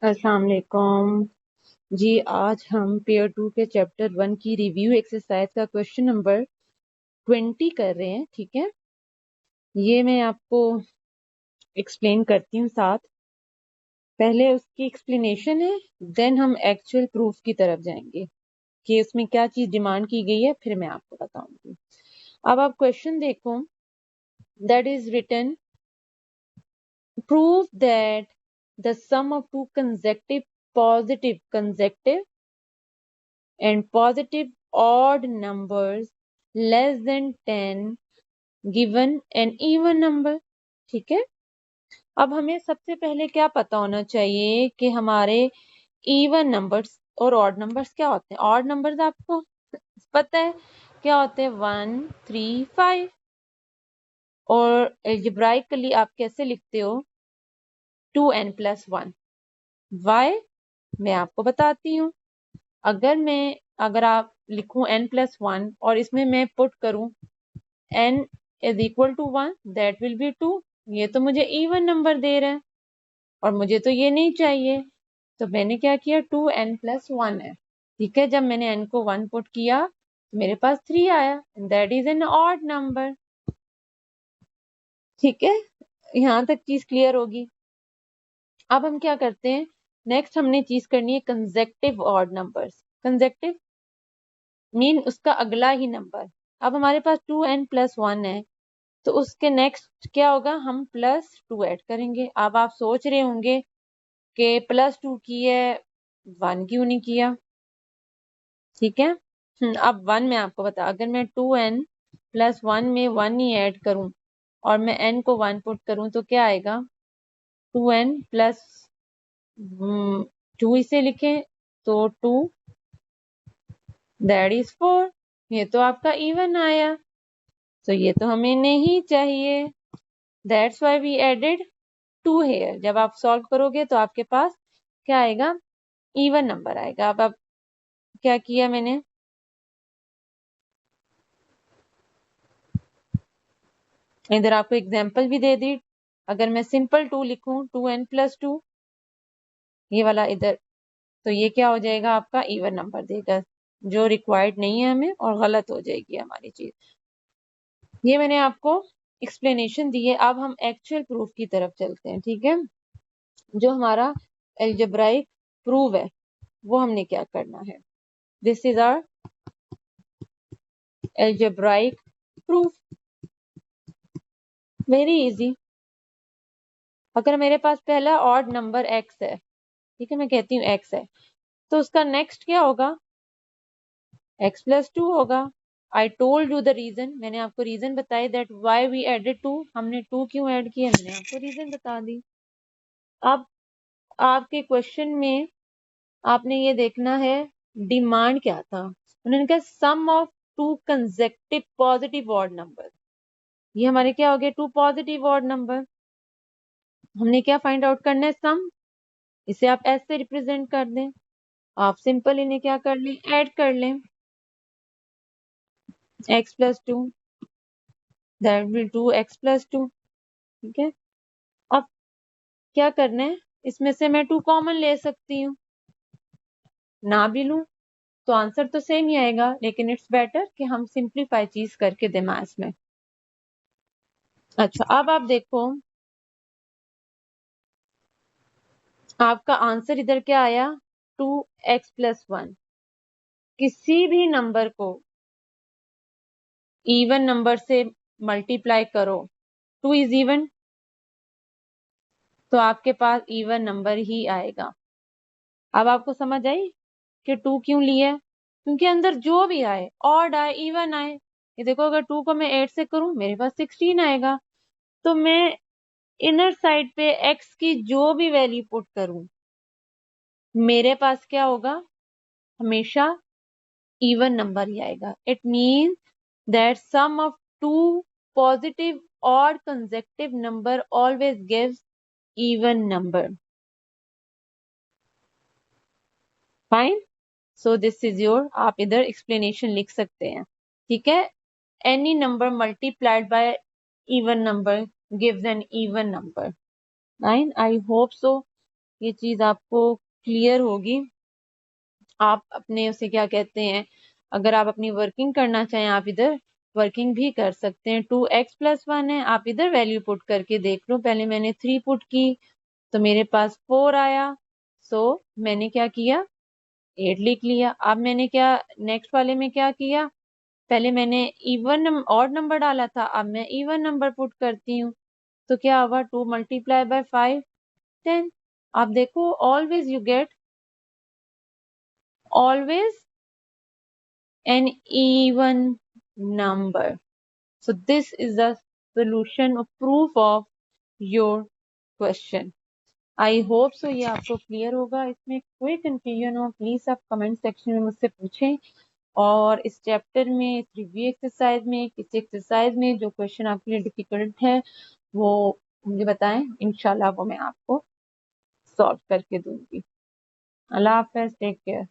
अस्सलाम वालेकुम जी। आज हम पेयर 2 के चैप्टर 1 की रिव्यू एक्सरसाइज का क्वेश्चन नंबर 20 कर रहे हैं। ठीक है, ये मैं आपको एक्सप्लेन करती हूँ साथ। पहले उसकी एक्सप्लेनेशन है, देन हम एक्चुअल प्रूफ की तरफ जाएंगे कि उसमें क्या चीज डिमांड की गई है, फिर मैं आपको बताऊंगी। अब आप क्वेश्चन देखो, that is written prove that the sum of two consecutive and positive odd numbers less than 10 given an even number। ठीक है, अब हमें सबसे पहले क्या पता होना चाहिए कि हमारे इवन नंबर्स और ऑड नंबर्स क्या होते हैं। ऑड नंबर्स आपको पता है क्या होते हैं, 1 3 5। और एल्जेब्राइकली आप कैसे लिखते हो, 2n+1। वाई मैं आपको बताती हूँ। अगर आप लिखूं n+1 और इसमें मैं पुट करूं n is equal to 1, that will be 2। ये तो मुझे इवन नंबर दे रहा है और मुझे तो ये नहीं चाहिए, तो मैंने क्या किया, 2n+1 है। ठीक है, जब मैंने n को 1 पुट किया तो मेरे पास 3 आया, that is an odd number. ठीक है, यहां तक चीज क्लियर होगी। अब हम क्या करते हैं, नेक्स्ट हमने चीज करनी है consecutive odd numbers. Consecutive mean उसका अगला ही नंबर। अब हमारे पास 2n+1 है, तो उसके नेक्स्ट क्या होगा, हम +2 ऐड करेंगे। अब आप सोच रहे होंगे कि +2 की है, 1 क्यों नहीं किया। ठीक है, अब 1 में आपको बता, अगर मैं 2n+1 में 1 ही ऐड करूं और मैं n को 1 पुट करूं तो क्या आएगा, 2n+2 इसे लिखें तो 2 दैट इज 4। ये तो आपका इवन आया, तो ये तो हमें नहीं चाहिए, that's why we added 2 here. जब आप सॉल्व करोगे तो आपके पास क्या आएगा, इवन नंबर आएगा। अब क्या किया मैंने, इधर आपको एग्जांपल भी दे दी। अगर मैं सिंपल 2 लिखूं, 2n+2, ये वाला इधर, तो ये क्या हो जाएगा, आपका इवन नंबर देगा, जो रिक्वायर्ड नहीं है हमें, और गलत हो जाएगी हमारी चीज। ये मैंने आपको एक्सप्लेनेशन दी है। अब हम एक्चुअल प्रूफ की तरफ चलते हैं। ठीक है, जो हमारा एल्जेब्राइक प्रूफ है वो हमने क्या करना है, this is our algebraic proof. Very easy. अगर मेरे पास पहला ऑड नंबर x है, ठीक है, मैं कहती हूँ x है, तो उसका नेक्स्ट क्या होगा, x+2 होगा। I told you the reason, मैंने आपको रीजन बताया दैट व्हाई वी एडेड 2। हमने 2 क्यों ऐड किया, मैंने आपको रीजन बता दी। अब आपके क्वेश्चन में आपने ये देखना है डिमांड क्या था। उन्होंने कहा sum of two consecutive positive odd number. ये हमारे क्या हो गए, 2 पॉजिटिव ऑड नंबर। हमने क्या फाइंड आउट करना है, सम। इसे आप ऐसे रिप्रेजेंट कर दें, आप सिंपल इन्हें क्या कर लें, ऐड कर लें, x+2 दैट विल 2x+2। ठीक है, अब क्या करना है, इसमें से मैं 2 कॉमन ले सकती हूँ, ना भी लूं तो आंसर तो सेम ही आएगा, लेकिन इट्स बेटर कि हम सिंप्लीफाई चीज करके दें मैथ्स में। अच्छा, अब आप देखो आपका आंसर इधर क्या आया, 2x+1। किसी भी नंबर को इवन नंबर से मल्टीप्लाई करो, 2 इज इवन, तो आपके पास इवन नंबर ही आएगा। अब आपको समझ आई कि 2 क्यों लिया, क्योंकि अंदर जो भी आए, ऑड आए इवन आए, ये देखो अगर 2 को मैं 8 से करूं मेरे पास 16 आएगा, तो मैं इनर साइड पे x की जो भी वैल्यू पुट करूं मेरे पास क्या होगा, हमेशा इवन नंबर ही आएगा। It means that sum of two positive और consecutive number always gives even number. Fine, so this is your, आप इधर एक्सप्लेनेशन लिख सकते हैं। ठीक है, any number multiplied by even number gives an even number। Fine, I hope so ये चीज आपको क्लियर होगी। आप अपने उसे क्या कहते हैं, अगर आप अपनी वर्किंग करना चाहें आप इधर वर्किंग भी कर सकते हैं। 2x+1 है, आप इधर वैल्यू पुट करके देख लो। पहले मैंने 3 पुट की तो मेरे पास 4 आया, सो मैंने क्या किया 8 लिख लिया। अब मैंने क्या नेक्स्ट वाले में क्या किया, पहले मैंने इवन ऑड नंबर डाला था, अब मैं इवन नंबर पुट करती हूँ। तो क्या हुआ 2 मल्टीप्लाई बाय 5 10। आप देखो always you get always an even number. So this is the solution or proof of your question. I hope so ये आपको क्लियर होगा। इसमें कोई कंफ्यूजन हो प्लीज आप कमेंट सेक्शन में मुझसे पूछें। और इस चैप्टर में इस रिव्यू एक्सरसाइज में किसी एक्सरसाइज में जो क्वेश्चन आपके लिए डिफिकल्ट है वो मुझे बताएं, इंशाल्लाह वो मैं आपको सॉल्व करके दूंगी। अल्लाह हाफ़िज़, टेक केयर।